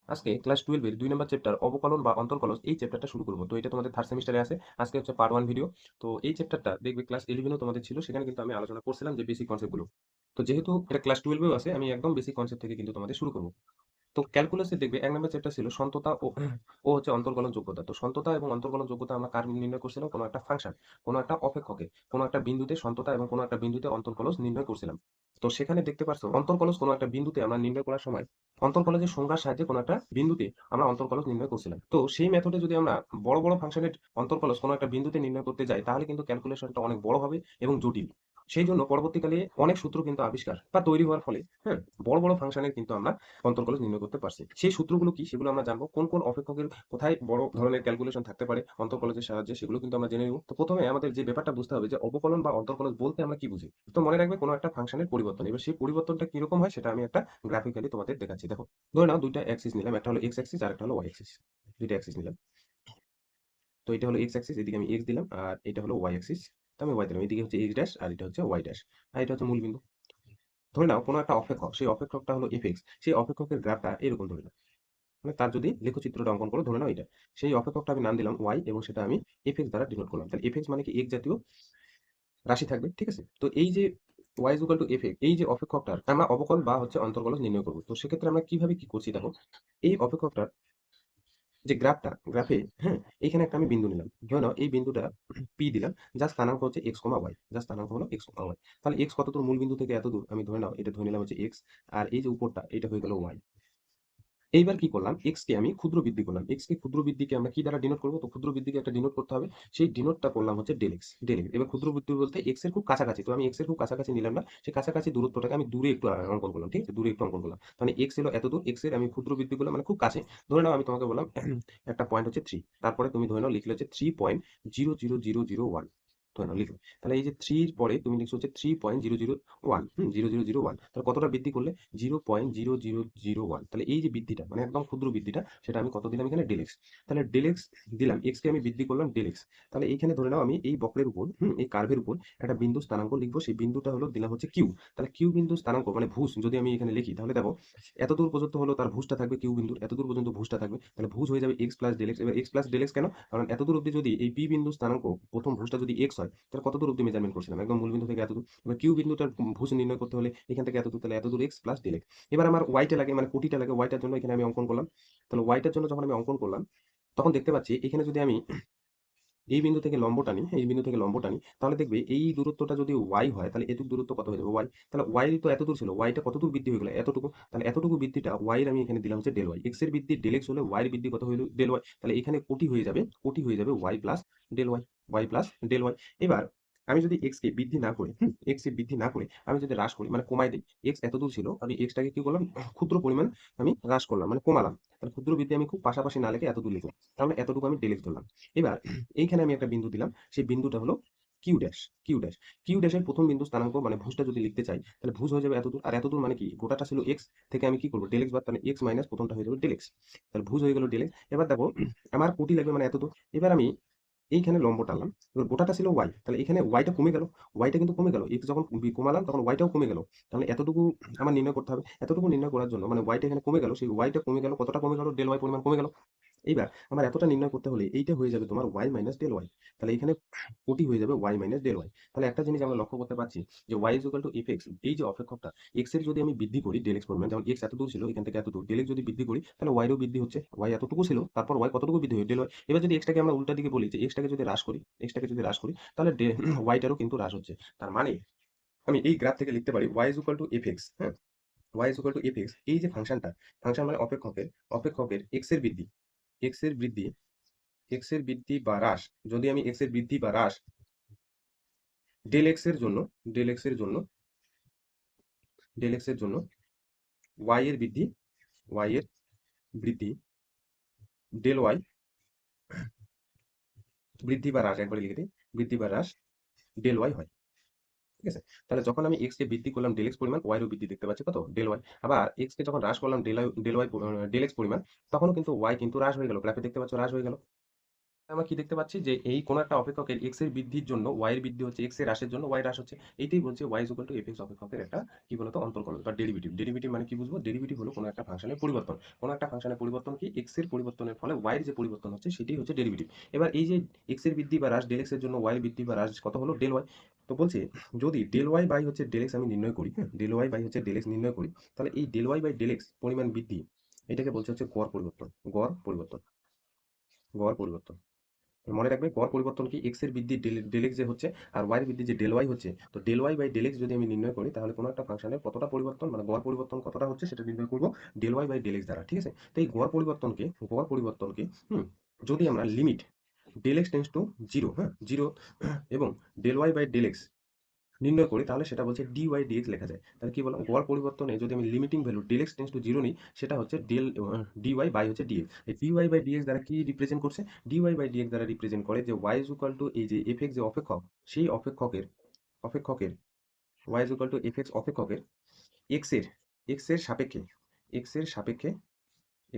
আজকে ক্লাস 12 এর 2 নম্বর চ্যাপ্টার অবকলন বা অন্তর্কলন এই চ্যাপ্টারটা শুরু করব। তো এটা তোমাদের থার্ড সেমিস্টারে আছে। আজকে হচ্ছে পার্ট 1 ভিডিও। তো এই চ্যাপ্টারটা দেখবে ক্লাস 11 এও তোমাদের ছিল। সেখানে কিন্তু আমি আলোচনা করছিলাম যে বেসিক কনসেপ্ট গুলো। তো যেহেতু এটা ক্লাস 12 এও আছে, আমি একদম বেসিক কনসেপ্ট থেকে কিন্তু তোমাদের শুরু করব। তো ক্যালকুলাসে দেখবে 1 নম্বর চ্যাপ্টার ছিল সন্ততা ও হচ্ছে অন্তর্কলন যোগ্যতা। তো সন্ততা এবং অন্তর্কলন যোগ্যতা আমরা কার নির্ণয় করছিলাম? কোনো একটা ফাংশন, কোনো একটা অপেক্ষকে, কোনো একটা বিন্দুতে সন্ততা এবং কোনো একটা বিন্দুতে অন্তর্কলন নির্ণয় করছিলাম। তো সেখানে দেখতে পারছো অন্তর্কলন কোনো একটা বিন্দুতে আমরা নির্ণয় করার সময় অন্তর্কলনের সংজ্ঞার সাহায্যে কোনো একটা বিন্দুতে আমরা অন্তর্কলন নির্ণয় করছিলাম। তো সেই মেথডে যদি আমরা বড় বড় ফাংশনের অন্তর্কলন কোনো একটা বিন্দুতে নির্ণয় করতে যাই, তাহলে কিন্তু ক্যালকুলেশনটা অনেক বড় হবে এবং জটিল। সেই জন্য পরবর্তীকালে অনেক সূত্র কিন্তু আবিষ্কার বা তৈরি হওয়ার ফলে হ্যাঁ, বড় বড় ফাংশনের কিন্তু আমরা অন্তর্কলন নির্ণয় করতে পারছি। সেই সূত্রগুলো কি সেগুলো আমরা জানবো, কোন কোন অপেক্ষকের কোথায় বড় ধরনের ক্যালকুলেশন থাকতে পারে অন্তর্কলনের সাহায্যে, সেগুলো কিন্তু আমরা জেনে নিব। তো প্রথমে আমাদের যে ব্যাপারটা বুঝতে হবে যে অবকলন বা অন্তর্কলন বলতে আমরা কি বুঝি। তো মনে রাখবে কোনো একটা ফাংশনের পরিবর্তন, এবার সেই পরিবর্তনটা কিরকম হয় সেটা আমি একটা গ্রাফিক্যালি তোমাদের দেখাচ্ছি। দেখো, ধরে নাও দুইটা অ্যাক্সিস নিলাম, একটা হলো এক্স অ্যাক্সিস আর একটা হলো ওয়াই অ্যাক্সিস। দুইটা অ্যাক্সিস নিলাম। তো এটা হলো এক্স অ্যাক্সিস, এদিকে আমি এক্স দিলাম, আর এটা হলো ওয়াই অ্যাক্সিস। তো আমি ওয়াই দিলাম, এদিকে হচ্ছে এক্স ড্যাশ আর এটা হচ্ছে ওয়াই ড্যাশ, আর এটা হচ্ছে মূল বিন্দু। ধরে নাও কোনো একটা অপেক্ষক, সেই অপেক্ষকটা হলো এফ এক্স, সেই অপেক্ষকের গ্রাফটা এরকম ধরে নাও, মানে তার যদি লেখচিত্রটা অঙ্কন করো, ধরে নাও এটা। সেই অপেক্ষকটা আমি নাম দিলাম ওয়াই এবং সেটা আমি এফ এক্স দ্বারা ডিনোট করলাম। তাহলে এফ এক্স মানে কি এক জাতীয় রাশি থাকবে, ঠিক আছে? তো এই যে y is equal to f x, এই যে অপেক্ষকটার আমরা অবকলন বা হচ্ছে অন্তর্কলন নির্ণয় করবো। তো সেক্ষেত্রে আমরা কিভাবে কি করছি দেখো, এই অপেক্ষকটার যে গ্রাফে হ্যাঁ, এখানে একটা আমি বিন্দু নিলাম, ধরে নাও এই বিন্দুটা পি দিলাম, যার স্থানাঙ্ক হচ্ছে এক্স কমা ওয়াই, যার স্থানাঙ্ক হলো এক্স কমা ওয়াই। তাহলে এক্স কত দূর, মূল বিন্দু থেকে এত দূর, আমি ধরে নাও এটা ধরে নিলাম হচ্ছে এক্স, আর এই যে উপরটা এটা হয়ে গেল ওয়াই। এইবার কি করলাম, এক্স কে আমি ক্ষুদ্র বৃদ্ধি করলাম। এক্স কে ক্ষুদ্র বৃদ্ধিকে আমরা কি দ্বারা ডিনোট করবো? তো ক্ষুদ্র বৃদ্ধিকে একটা ডিনোট করতে হবে, সেই ডিনোটটা করলাম হচ্ছে ডেল এক্স, ডেল এক্স। এবার ক্ষুদ্র বৃদ্ধি বলতে এক্স এর খুব কাছাকাছি, তো আমি এক্স এর খুব কাছাকাছি নিলাম না, সেই কাছাকাছি দূরত্বটাকে আমি দূরে একটু অঙ্কন করলাম, ঠিক আছে? দূরে একটু অঙ্কন করলাম, মানে এক্স এলো এত দূর, এক্স এর আমি ক্ষুদ্র বৃদ্ধি করলাম মানে খুব কাছে। ধরে নাও আমি তোমাকে বললাম একটা পয়েন্ট হচ্ছে 3, তারপরে তুমি ধরে নাও লিখলে হচ্ছে 3.00001, ধরে নাও লিখো। তাহলে এই যে 3 পরে তুমি লিখছো হচ্ছে 3.001, 0.001, তাহলে কতটা বৃদ্ধি করলে? 0.0001। তাহলে এই যে বৃদ্ধিটা মানে একদম ক্ষুদ্র বৃদ্ধিটা, সেটা আমি কত দিলাম এখানে? Del x. তাহলে ডেল এক্স দিলাম, এক্স কে আমি বৃদ্ধি করলাম ডেল এক্স। তাহলে এইখানে ধরে নাও আমি এই বক্রের উপর এই কার্ভের উপর একটা বিন্দু স্থানাঙ্ক লিখবো, সেই বিন্দুটা হলো দিলাম হচ্ছে কিউ। তাহলে কিউ বিন্দু স্থানাঙ্ক মানে ভুজ যদি আমি এখানে লিখি, তাহলে দেখো এত দূর পর্যন্ত হলো তার ভুজটা থাকবে, কিউ বিন্দুর এত দূর পর্যন্ত ভুজটা থাকবে, তাহলে ভুজ হয়ে যাবে এক্স প্লাস ডেল এক্স। এবার এক্স প্লাস ডেল এক্স কেন? কারণ এত দূর অব্দি যদি এই পি বিন্দু স্থানাঙ্ক প্রথম ভুজটা যদি এক্স হয়, তাহলে কত দূর অব্দি মেজারমেন্ট করছিলাম? একদম মূল বিন্দু থেকে এত দূর। এবার কিউ বিন্দুটার ভুজ নির্ণয় করতে হলে এখান থেকে এত দূর, তাহলে এত দূর এক্স প্লাস ডেল এক্স। এবার আমার ওয়াইটা লাগে, মানে কোটিটা লাগে, ওয়াইটার জন্য এখানে আমি অঙ্কন করলাম। তাহলে ওয়াইটার জন্য যখন আমি অঙ্কন করলাম, তখন দেখতে পাচ্ছি এখানে যদি আমি এই বিন্দু থেকে লম্ব টানি, এই বিন্দু থেকে লম্ব টানি, তাহলে দেখবে এই দূরত্বটা যদি ওয়াই হয়, তাহলে এটুকু দূরত্ব কত হয়ে যাবে? ওয়াই। তাহলে ওয়াই তো এত দূর ছিল, ওয়াইটা কত দূর বৃদ্ধি হয়ে গেল? এতটুকু। তাহলে এতটুকু বৃদ্ধিটা ওয়াই এর আমি এখানে দিলাম হচ্ছে ডেল ওয়াই। এক্স এর বৃদ্ধি ডেল এক্স হলে ওয়াই এর বৃদ্ধি কত হইল? Del y. তাহলে এখানে কোটি হয়ে যাবে, কোটি হয়ে যাবে y plus del y, y plus del y. এবার আমি যদি এক্স কে বৃদ্ধি না করে, এক্স কে বৃদ্ধি না করে আমি যদি হ্রাস করি মানে কমাই দিই, এক্স এত দূর ছিল, আমি এক্সটাকে কি করলাম? ক্ষুদ্র পরিমাণ আমি হ্রাস করলাম মানে কমালাম। তাহলে ক্ষুদ্র বৃদ্ধি আমি খুব পাশাপাশি না লিখে এত দূর লিখলাম, তাহলে এতটুকু আমি ডেল এক্স ধরলাম। এবার এইখানে আমি একটা বিন্দু দিলাম, সেই বিন্দুটা হলো Q dash, Q dash. Q ড্যাশের প্রথম বিন্দু স্থানাঙ্ক মানে ভুজটা যদি লিখতে চাই, তাহলে ভুজ হয়ে যাবে এতদূর, আর এতদূর মানে কি গোটাটা ছিল এক্স, থেকে আমি কি করবো? ডেল এক্স বাদ, তাহলে এক্স মাইনাস প্রথমটা হয়ে যাবে ডেল এক্স। তাহলে ভুজ হয়ে গেল ডেল এক্স। এবার দেখো আমার কোটি লাগবে মানে এতদূর। এবার আমি এইখানে লম্ব টানলাম, এবার গোটাটা ছিল ওয়াই, তাহলে এখানে ওয়াইটা কমে গেল, ওয়াইটা কিন্তু কমে গেল, এক্স যখন কমালাম তখন ওয়াইটাও কমে গেল। তাহলে এতটুকু আমার নির্ণয় করতে হবে। এতটুকু নির্ণয় করার জন্য মানে ওয়াইটা এখানে কমে গেল, সেই ওয়াইটা কমে গেল, কতটা কমে গেল? ডেল ওয়াই পরিমাণ কমে গেল। এইবার আমার এতটা নির্ণয় করতে হলে এইটা হয়ে যাবে তোমার ওয়াই মাইনাস ডেল ওয়াই। তাহলে এখানে কোটি হয়ে যাবে ওয়াই মাইনাস ডেল ওয়াই। তাহলে একটা জিনিস আমরা লক্ষ্য করতে পারছি যে y is equal to f x, এই যে অপেক্ষকটা এক্স এর যদি আমি বৃদ্ধি করি ডেল এক্স পরিমাণ, যেমন এক্স এত দূর ছিল এখান থেকে এত দূর, ডেল এক্স যদি বৃদ্ধি করি তাহলে ওয়াইরও বৃদ্ধি হচ্ছে। ওয়াই এতটুকু ছিল, তারপর ওয়াই কতটুকু বৃদ্ধি হয়? Del y. এবার যদি এক্সটাকে আমরা উল্টা দিকে বলি যে এক্সটাকে যদি হ্রাস করি, এক্সটাকে যদি হ্রাস করি, তাহলে ওয়াইটারও কিন্তু হ্রাস হচ্ছে। তার মানে আমি এই গ্রাফ থেকে লিখতে পারি y is equal to f x, হ্যাঁ, y is equal to f x. এই যে ফাংশনটা, ফাংশন মানে অপেক্ষকের, অপেক্ষকের এক্স এর বৃদ্ধি, এক্স এর বৃদ্ধি, এক্স এর বৃদ্ধি বা হ্রাস, যদি আমি এক্স এর বৃদ্ধি বা হ্রাস ডেল এক্স এর জন্য, ডেল এক্স এর জন্য, ডেল এক্স এর জন্য ওয়াই এর বৃদ্ধি, ওয়াই এর বৃদ্ধি ডেল ওয়াই, বৃদ্ধি বা হ্রাস একবারে লিখে দিই, বৃদ্ধি বা হ্রাস ডেল ওয়াই হয়, ঠিক আছে? তাহলে যখন আমি এক্স কে বৃদ্ধি করলাম ডেল এক্স পরিমাণ, ওয়াই এরও বৃদ্ধি দেখতে পাচ্ছি কত? Del y. আবার এক্স কে যখন হ্রাস করলাম del y, del y del x পরিমাণ, তখনও কিন্তু ওয়াই কিন্তু হ্রাস হয়ে গেল, গ্রাফে দেখতে পাচ্ছ হ্রাস হয়ে গেল। আমরা কি দেখতে পাচ্ছি যে এই কোন একটা অপেক্ষকের x এর বৃদ্ধির জন্য y এর বৃদ্ধি হচ্ছে, x এর হ্রাসের জন্য y হ্রাস হচ্ছে। এইটাই বলছে y f(x) অপেক্ষকের একটা কি বলতো অন্তর্কলন বা ডেরিভেটিভ। ডেরিভেটিভ মানে কি বুঝবো? ডেরিভেটিভ হলো কোন একটা ফাংশনের পরিবর্তন। কোন একটা ফাংশনের পরিবর্তন কি? x এর পরিবর্তনের ফলে y এর যে পরিবর্তন হচ্ছে সেটাই হচ্ছে ডেরিভেটিভ। এবার এই যে x এর বৃদ্ধি বা হ্রাস del x এর জন্য y এর বৃদ্ধি বা হ্রাস কত হলো? del y। তো বলছে যদি del y বাই হচ্ছে del x আমি নির্ণয় করি, হ্যাঁ? del y বাই হচ্ছে del x নির্ণয় করি, তাহলে এই del y by del x পরিমাণ বৃদ্ধি এটাকে বলছে হচ্ছে গড় পরিবর্তন। গড় পরিবর্তন। গড় পরিবর্তন। মনে রাখবে গড় পরিবর্তন কি এক্স এর বৃদ্ধি ডেল এক্স যে হচ্ছে আর ওয়াই এর বৃদ্ধি যে ডেল ওয়াই হচ্ছে, তো del y by del x যদি আমি নির্ণয় করি তাহলে কোনো একটা ফাংশনের কতটা পরিবর্তন মানে গড় পরিবর্তন কতটা হচ্ছে সেটা নির্ণয় করবো del y by del x দ্বারা। ঠিক আছে, তো এই গড় পরিবর্তনকে যদি আমরা limit del x tends to zero, হ্যাঁ জিরো, এবং del y by del x নির্ণয় করি তাহলে সেটা বলছে dy dx লেখা যায়। তাহলে কি বললাম? গড় পরিবর্তনে যদি আমি limiting value del x tends to 0 নিই সেটা হচ্ছে dy বাই হচ্ছে dx। এই dy বাই dx দ্বারা কি রিপ্রেজেন্ট করছে? dy বাই dx দ্বারা রিপ্রেজেন্ট করে যে y ইজ ইকুয়াল টু এই যে fx যে অপেক্ষক, সেই অপেক্ষকের y is equal two fx অপেক্ষকের x এর x এর সাপেক্ষে x এর সাপেক্ষে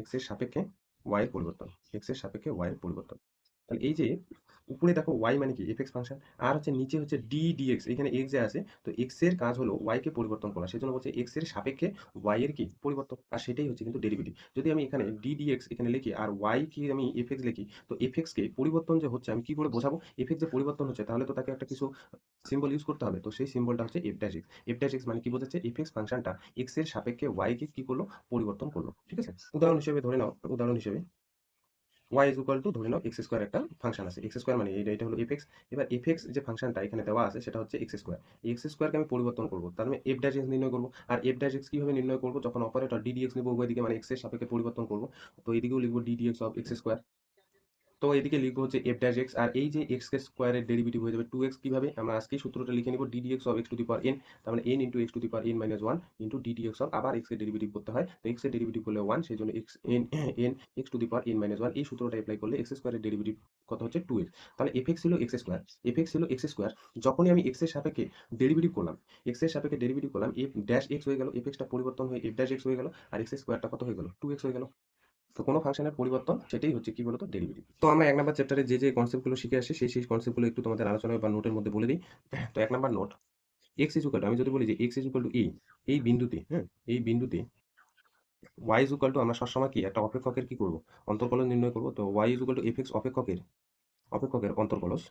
x এর সাপেক্ষে y এর পরিবর্তন। x এর সাপেক্ষে y এর পরিবর্তন। তাহলে এই যে উপরে দেখো y মানে কি fx ফাংশন, আর হচ্ছে নিচে হচ্ছে d dx, এখানে x যে আছে, তো x এর কাজ হলো y কে পরিবর্তন করা, সেজন্য বলছে x এর সাপেক্ষে y এর কি পরিবর্তন, আর সেটাই হচ্ছে কিন্তু ডেরিভেটিভ। যদি আমি এখানে d dx এখানে লিখি আর y কি আমি fx লিখি, তো fx কে পরিবর্তন যে হচ্ছে আমি কি করে বোঝাবো fx যে পরিবর্তন হচ্ছে? তাহলে তো তাকে একটা কিছু সিম্বল ইউজ করতে হবে, তো সেই সিম্বলটা হচ্ছে f dash x। f dash x মানে কি বোঝাচ্ছে? fx ফাংশনটা x এর সাপেক্ষে y কে কি করলো? পরিবর্তন করলো। ঠিক আছে, উদাহরণ হিসেবে ধরে নাও, উদাহরণ হিসেবে y ইজ ইকুয়াল টু ধরে নাও এক্স স্কোয়ার একটা ফাংশন আছে, এক্স স্কোয়ার মানে এটা হলো এফ এক্স। এবার এফ এক্স যে ফাংশনটা এখানে দেওয়া আছে সেটা হচ্ছে এক্স স্কোয়ার। এই এক্স স্কোয়ারকে আমি পরিবর্তন করবো, তার মানে এফ ড্যাশ এক্স নির্ণয় করবো। আর এফ ড্যাশ এক্স কিভাবে নির্ণয় করবো? যখন অপারেটর ডি ডি এক্স নিবো উভয় দিকে মানে এক্স এর সাপেক্ষে পরিবর্তন করবো, তো এদিকেও লিখবো D d x of x square. তো এদিকে লিখবো হচ্ছে এফ ড্যাশ এক্স, আর এই যে এক্স স্কোয়ারের ডেরিভেটিভ হয়ে যাবে টু এক্স। কিভাবে? আমরা আজকেই সূত্রটা লিখে নিব, D d x of x to the power N, তার মানে N into x to the power n minus one into D d x of, আবার এক্স এর ডেরিভেটিভ করতে হয়, তো এক্স এর ডেরিভেটিভ করলে ওয়ান, সেই জন্য x N n x to the power n minus one. এই সূত্রটা অ্যাপ্লাই করলে এক্স স্কোয়ারের ডেরিভেটিভ কত হচ্ছে টু এক্স। তাহলে এফ এক্স ছিল এক্স স্কোয়ার, এফ এক্স ছিল এক্স স্কোয়ার, যখনই আমি এক্স এর সাপেক্ষে ডেরিভেটিভ করলাম, এক্স এর সাপেক্ষে ডেরিভেটিভ করলাম, এফ ড্যাশ এক্স হয়ে গেল, এফ এক্সটা পরিবর্তন হয়ে এফ ড্যাশ এক্স হয়ে গেল, আর এক্স স্কোয়ারটা কত হয়ে গেল? টু এক্স হয়ে গেল। তো কোনো ফাংশনের পরিবর্তন সেটাই হচ্ছে কি বলতো? ডেরিভেটিভ। তো আমরা ১ নাম্বার চ্যাপ্টারে যে কনসেপ্টগুলো শিখে আসি সেই কনসেপ্টগুলো একটু তোমাদের আলোচনায় বা নোটের মধ্যে বলে দিই। তো ১ number note, x is equal two, আমি যদি বলি যে x is equal two a, এই বিন্দুতে, হ্যাঁ? এই বিন্দুতে y ইজ ইকুয়াল টু আমরা সবসময় কি একটা অপেক্ষকের কি করব? অন্তর্কলন নির্ণয় করব। তো y is equal two fx অপেক্ষকের অন্তর্কলস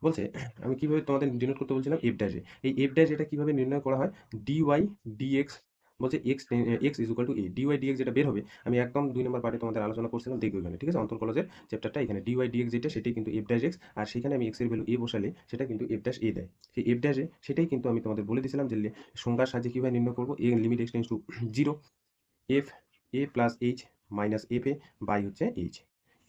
বলছে আমি কিভাবে তোমাদের ডিনোট করতে বলছিলাম? f dash a. এই f ড্যাশ এটা কিভাবে নির্ণয় করা হয়? dy dx, বলছে x is equal two a, dy dx যেটা বের হবে আমি একদম ২ নম্বর পার্টে তোমাদের আলোচনা করছিলাম, দেখবে ওখানে। ঠিক আছে? অন্তর্কলজের চ্যাপ্টারটা এখানে dy dx যেটা সেটাই কিন্তু f ড্যাশ x, আর সেখানে আমি x এর ভ্যালু a বসালে সেটা কিন্তু f ড্যাশ a দেয়। সেই f ড্যাশ a সেটাই কিন্তু আমি তোমাদের বলে দিয়েছিলাম যে সংজ্ঞার সাহায্যে কিভাবে নির্ণয় করব? a limit x tends to 0, f a plus h minus f a by হচ্ছে h।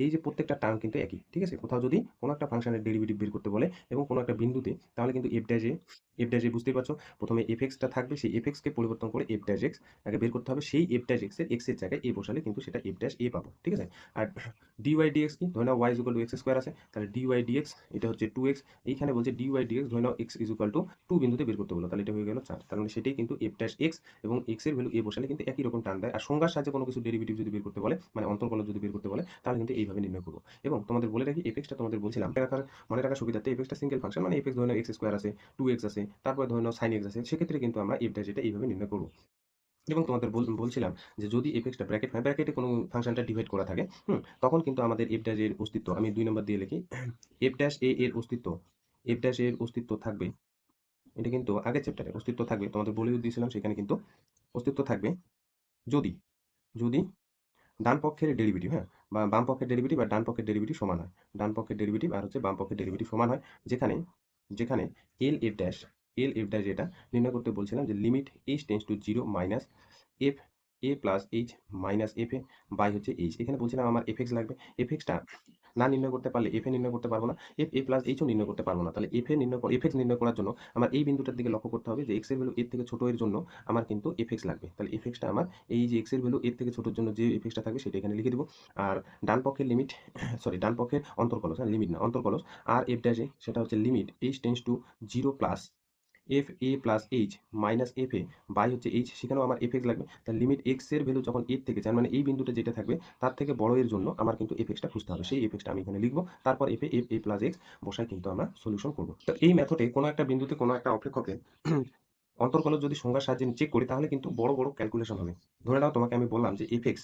এই যে প্রত্যেকটা টার্ম কিন্তু একই। ঠিক আছে? কোথাও যদি কোনো একটা ফাংশনের ডেরিভেটিভ বের করতে বলে এবং কোনো একটা বিন্দুতে, তাহলে কিন্তু এফ ড্যাশ এ বুঝতেই পারছো, প্রথমে এফ এক্সটা থাকবে, সেই এফ এক্সকে পরিবর্তন করে এফ ড্যাশ এক্স আগে বের করতে হবে, সেই এফ ড্যাশ এক্স এর জায়গায় এ বসালে কিন্তু সেটা এফ ড্যাশ এ পাবো। ঠিক আছে? আর ডিওয়াই ডিএক্স কি? ধরে নাও y is equal to x square আছে, তাহলে ডিওয়াই ডিএক্স এটা হচ্ছে টু এক্স। এইখানে বলছে ডিওয়াই ডিএক্স ধরে নাও x is equal to two বিন্দুতে বের করতে বলো, তাহলে এটা হয়ে গেল 4। তার মানে সেটাই কিন্তু এফ ড্যাশ এক্স, এবং এক্স এর ভ্যালু এ বসালে কিন্তু একই রকম টার্ম দেয়। আর সংজ্ঞার সাহায্যে কোনো কিছু ডেরিভেটিভ যদি বের করতে বলে মানে অন্তর্কলন যদি বের করতে বলে তাহলে কিন্তু এইভাবে নির্ণয় করবো। এবং তোমাদের বলে রাখি এফ এক্সটা তোমাদের বলছিলাম মনে রাখার সুবিধার্থে, এফ এক্সটা সিঙ্গেল ফাংশন, মানে এফ এক্স ধরে নাও এক্স স্কোয়ার আছে, টু এক্স আছে, তারপরে ধরে নাও সাইন এক্স আছে, সেক্ষেত্রে কিন্তু আমরা এফ ড্যাশ এটা এইভাবে নির্ণয় করবো। এবং তোমাদের বলছিলাম যে যদি এফ এক্সটা ব্র্যাকেট হয়, ব্র্যাকেটে কোনো ফাংশনটা ডিভাইড করা থাকে, তখন কিন্তু আমাদের এফ ড্যাশ এর অস্তিত্ব, আমি ২ নম্বর দিয়ে লিখি, এফ ড্যাশ এ এর অস্তিত্ব, এফ ড্যাশ এর অস্তিত্ব থাকবে। এটা কিন্তু আগের চ্যাপ্টারে অস্তিত্ব থাকবে, তোমাদের বলেও দিয়েছিলাম, সেখানে কিন্তু অস্তিত্ব থাকবে যদি যদি ডান পক্ষের ডেরিভেটিভ, হ্যাঁ, বা বাম পক্ষের ডেরিভেটিভ আর ডান পক্ষের ডেরিভেটিভ সমান হয়। ডান পক্ষের ডেরিভেটিভ আর হচ্ছে বাম পক্ষের ডেরিভেটিভ সমান হয়, যেখানে যেখানে এল এফ ড্যাশ এটা নির্ণয় করতে বলছিলাম যে limit h tends to zero minus f a plus h minus f a by হচ্ছে এইচ। এখানে বলছিলাম আমার এফ এক্স লাগবে। এফ এক্সটা না নির্ণয় করতে পারলে এফ এ নির্ণয় করতে পারবো না, এফ এ প্লাস এইচও নির্ণয় করতে পারবো না। তাহলে এফ এক্স নির্ণয় করার জন্য আমার এই বিন্দুটার দিকে লক্ষ্য করতে হবে যে এক্স এর ভ্যালু এর থেকে ছোট এর জন্য আমার কিন্তু এফ এক্স লাগবে। তাহলে এফ এক্সটা আমার এই যে এক্স এর ভ্যালু এর থেকে ছোটোর জন্য যে এফ এক্সটা থাকবে সেটা এখানে লিখে দেবো। আর ডান পক্ষের লিমিট ডান পক্ষের অন্তর্কলস, হ্যাঁ লিমিট না অন্তর্কলস, আর এফ ড্যাশ এ সেটা হচ্ছে limit h tends to zero plus f a plus h minus f a by হচ্ছে এইচ, সেখানেও আমার এফ এক্স লাগবে। তাহলে লিমিট এক্স এর ভ্যালু যখন এর থেকে চান মানে এই বিন্দুতে যেটা থাকবে তার থেকে বড় এর জন্য আমার কিন্তু এফ এক্সটা খুঁজতে হবে। সেই এফ এক্সটা আমি এখানে লিখবো, তারপর এফ এ প্লাস এক্স বসাই কিন্তু আমরা সলিউশন করবো। তো এই মেথডে কোনো একটা বিন্দুতে কোনো একটা অপেক্ষকে অন্তর্কলজ যদি সংখ্যার সাহায্যে চেক করি তাহলে কিন্তু বড় বড় ক্যালকুলেশন হবে। ধরে নাও তোমাকে আমি বললাম যে এফ এক্স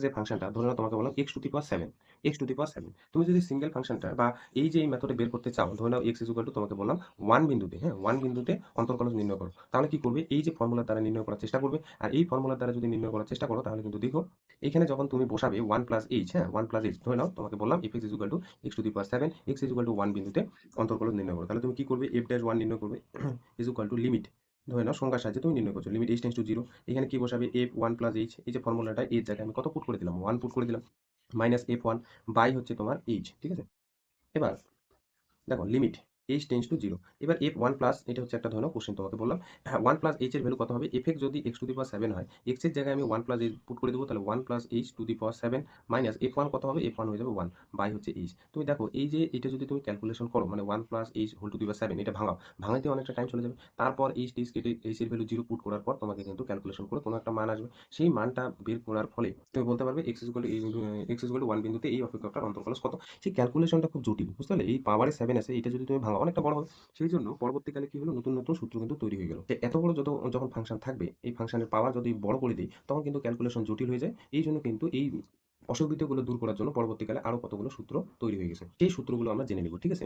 যে ফাংশনটা, ধরে নাও তোমাকে বললাম x to the power seven, x to the power seven. তুমি যদি সিঙ্গেল ফাংশনটা বা এই যে এই মেথডে বের করতে চাও, ধরে নাও এক্স ইকুয়াল টু তোমাকে বললাম ওয়ান বিন্দুতে, হ্যাঁ ওয়ান বিন্দুতে অন্তর্কলজ নির্ণয় করো, তাহলে কি করবে, এই যে ফর্মুলার দ্বারা নির্ণয় করার চেষ্টা করবে। আর এই ফর্মুলার দ্বারা যদি নির্ণয় করার চেষ্টা করো তাহলে কিন্তু দেখো এখানে যখন তুমি বসাবে ওয়ান প্লাস এইচ, হ্যাঁ ওয়ান প্লাস এইচ, ধরে নাও তোমাকে বললাম F x equal to x to the power seven, x equal to one বিন্দুতে অন্তর্কলজ নির্ণয় করো, তাহলে তুমি কি করবে, এফ ড্যাশ ওয়ান নির্ণয় করবে ইজ ইকুয়াল টু লিমিট, ধরে নাও সংখ্যার সাহায্যে তুমি নির্ণয় করছো, limit h tends to zero. এখানে কি বসাবে, এফ ওয়ান প্লাস এইচ, এই যে ফর্মুলাটা এর জায়গায় আমি কত পুট করে দিলাম, ওয়ান পুট করে দিলাম, মাইনাস এফ ওয়ান বাই হচ্ছে তোমার এইচ, ঠিক আছে। এবার দেখো limit h tends to zero. এবার এফ ওয়ান প্লাস, এটা হচ্ছে একটা ধরনের কোশ্চেন তোমাকে বললাম, হ্যাঁ ওয়ান প্লাস এইচ এর ভ্যালু কত হবে, এফ এক্স যদি x to the power seven হয়, এক্স এর জায়গায় আমি ওয়ান প্লাস এইচ পুট করে দেবো, তাহলে one plus H two the power seven minus F one কত হবে, এফ ওয়ান হয়ে যাবে ওয়ান বাই হচ্ছে এইচ। তুমি দেখো এই যে এটা যদি তুমি ক্যালকুলেশন করো মানে one plus h whole to the power seven, এটা ভাঙাও, ভাঙাইতে অনেকটা টাইম চলে যাবে। তারপর এইচ টিচ কেটে এইচ এর ভ্যালু জিরো পুট করার পর তোমাকে কিন্তু ক্যালকুলেশন করে কোনো একটা মান আসবে, সেই মানটা বের করার ফলে তুমি বলতে পারবে x equal to x equal to one বিন্দুতে এই অপেক্ষকটার অন্তর্কলজ কত। সেই ক্যালকুলেশনটা খুব জটিল, বুঝতে পারলে, এই পাওয়ারে সেভেন আছে, এটা যদি তুমি ভাঙা অনেকটা বড় হবে। সেই জন্য পরবর্তীকালে কি হলো, নতুন নতুন সূত্র কিন্তু তৈরি হয়ে গেল, যে এত বড় যখন ফাংশন থাকবে, এই ফাংশনের পাওয়ার যদি বড় করে দিই তখন কিন্তু ক্যালকুলেশন জটিল হয়ে যায়। এই জন্য কিন্তু এই অসুবিধাগুলো দূর করার জন্য পরবর্তীকালে আরো কতগুলো সূত্র তৈরি হয়ে গেছে, সেই সূত্রগুলো আমরা জেনে নিব, ঠিক আছে।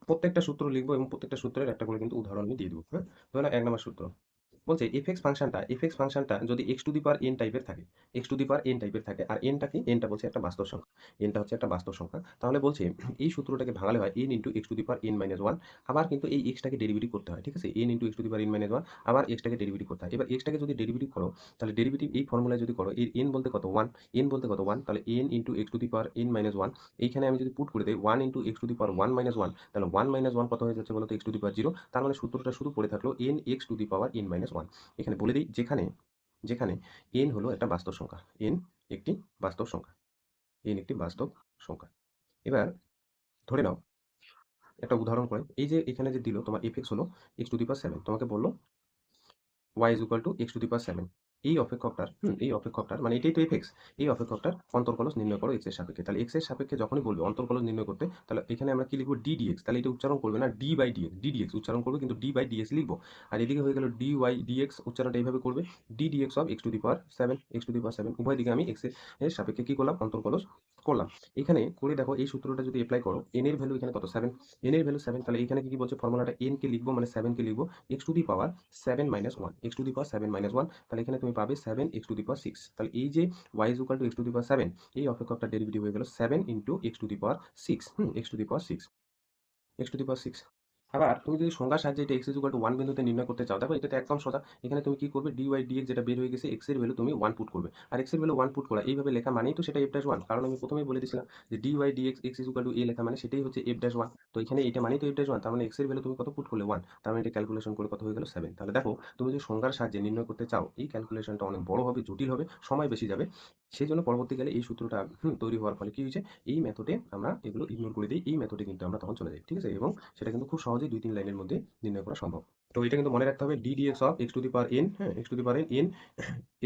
প্রত্যেকটা সূত্র লিখবো এবং প্রত্যেকটা সূত্রের একটা করে কিন্তু উদাহরণ আমি দিয়ে দেবো, হ্যাঁ। ধরো এক নম্বর সূত্র বলছে এফ এক্স ফাংশনটা যদি x to the power N টাইপের থাকে, x to the power N টাইপের থাকে, আর এনটা কি, এনটা বলছে একটা বাস্তব সংখ্যা, এনটা হচ্ছে একটা বাস্তব সংখ্যা, তাহলে বলছে এই সূত্রটাকে ভাঙালে হয় N into x to the power n minus one. আবার কিন্তু এই এক্সটাকে ডেরিভেটিভ করতে হয়, ঠিক আছে, N into x to the power n minus one, আবার এক্সটাকে ডেরিভেটিভ করতে হয়। এবার এক্সটাকে যদি ডেরিভেটিভ করো তাহলে ডেরিভেটিভ এই ফর্মুলায় যদি করো, এর এন বলতে কত ওয়ান, এন বলতে কত ওয়ান, তাহলে N into x to the power n minus one, এইখানে আমি যদি পুট করে দিই one into x to the power one minus one, তাহলে ওয়ান মাইনাস ওয়ান কত হয়ে যাচ্ছে বলতো, x to the power zero. তার মানে সূত্রটা শুধু পড়ে থাকলো N x to the power n minus one. এখানে বলে দিই, যেখানে যেখানে এন হলো একটা বাস্তব সংখ্যা, এন একটি বাস্তব সংখ্যা, এন একটি বাস্তব সংখ্যা। এবার ধরে নাও একটা উদাহরণ করে, এই যে এখানে যে দিল তোমার এফ এক্স হলো x to the power seven, তোমাকে বললো y is equal to x to the power seven, এই অপেক্ষকটার মানে এটাই তো এফ এক্স, এই অপেক্ষকটার অন্তর্কলজ নির্ণয় করো এক্স এর সাপেক্ষে। তাহলে এক্স এর সাপেক্ষে যখনই বলবে অন্তর্কলজ নির্ণয় করতে, তাহলে এখানে আমরা কি লিখবো, ডি ডিএক্স, তাহলে এটা উচ্চারণ করবে না d by dx, d dx উচ্চারণ করবে কিন্তু ডি বাই ডিএক্স লিখবো। আর এদিকে হয়ে গেল ডি ওয়াই ডিএক্স, উচ্চারণটা এইভাবে করবে, d dx of x to the power seven, x to the power seven, উভয় দিকে আমি এক্স এর সাপেক্ষে কি করলাম, অন্তর্কলজ করলাম। এখানে করে দেখো এই সূত্রটা যদি অ্যাপ্লাই করো, এন এর ভ্যালু এখানে কত সেভেন, এন এর ভ্যালু সেভেন, তাহলে এখানে কি বলছে ফর্মুলাটা, এন কে লিখবো মানে সেভেন কে লিখবো x to the power seven minus one, x to the power seven minus one, তাহলে এখানে তুমি পাবে seven x to the power six. তাহলে এই যে y is equal to x to the power seven, এই অপেক্ষকটা ডেরিভেটিভ হয়ে গেল seven into x to the power six, x to the power six, x to the power six. আবার তুমি যদি সংখ্যার সাহায্যে এটা x is equal two one বিন্দুতে নির্ণয় করতে চাও, দেখো এটা তো একদম সোজা। এখানে তুমি কি করবে, ডি ওয়াই ডিএক্স যেটা বের হয়ে গেছে, এক্স এর ভ্যালু তুমি ওয়ান পুট করবে, আর এক্স এর ভ্যালু ওয়ান পুট করা এইভাবে লেখা মানেই তো সেটা এফ ড্যাশ ওয়ান, কারণ আমি প্রথমেই বলে দিয়েছিলাম যে d y d x x is equal to a লেখা মানে সেটাই হচ্ছে এফ ড্যাশ ওয়ান। তো এখানে এটা মানেই তো এফ ড্যাশ ওয়ান, তার মানে এক্স এর ভ্যালু তুমি কত পুট করলে ওয়ান, তার মানে এটা ক্যালকুলেশন করে কত হয়ে গেল সেভেন। তাহলে দেখো তুমি যদি সংখ্যার সাহায্যে নির্ণয় করতে চাও এই ক্যালকুলেশনটা অনেক বড় হবে, জটিল হবে, সময় বেশি যাবে। সেই জন্য পরবর্তীকালে এই সূত্রটা তৈরি হওয়ার ফলে কি হয়েছে, এই মেথডে আমরা এগুলো ইগনোর করে দিই, এই মেথডে কিন্তু আমরা তখন চলে যাই, ঠিক আছে, এবং সেটা কিন্তু খুব সহজেই দুই তিন লাইনের মধ্যে নির্ণয় করা সম্ভব। তো এটা কিন্তু মনে রাখতে হবে, d dx of x to the power n, হ্যাঁ x to the power n, n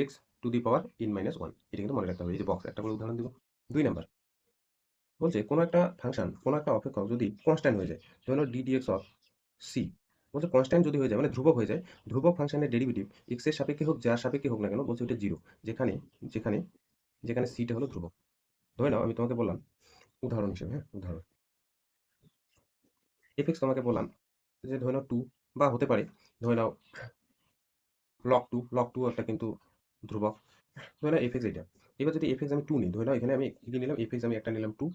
x to the power n minus one, এটা কিন্তু মনে রাখতে হবে। এই যে বক্স একটা করে উদাহরণ দিব। দুই নাম্বার বলছে কোনো একটা ফাংশন, কোনো একটা অপেক্ষক যদি কনস্ট্যান্ট হয়ে যায়, ধরো ডি ডিএক্স অফ সি, বলছে কনস্ট্যান্ট যদি হয়ে যায় মানে ধ্রুবক হয়ে যায়, ধ্রুবক ফাংশনের ডেরিভেটিভ এক্স এর সাপেক্ষে হোক যার সাপেক্ষে হোক না কেন, বলছে ওটা জিরো, যেখানে যেখানে যেখানে সিটা হলো ধ্রুবক। ধরে নাও আমি তোমাকে বললাম উদাহরণ হিসেবে, হ্যাঁ উদাহরণ, এফ এক্স তোমাকে বললাম যে ধরে নাও টু, বা হতে পারে ধরে নাও লক টু একটা কিন্তু ধ্রুবক, ধরে নাও এফ এক্স এটা। এবার যদি এফ এক্স আমি টু নিই, ধরে নাও এখানে আমি কি নিলাম, এফ এক্স আমি একটা নিলাম টু,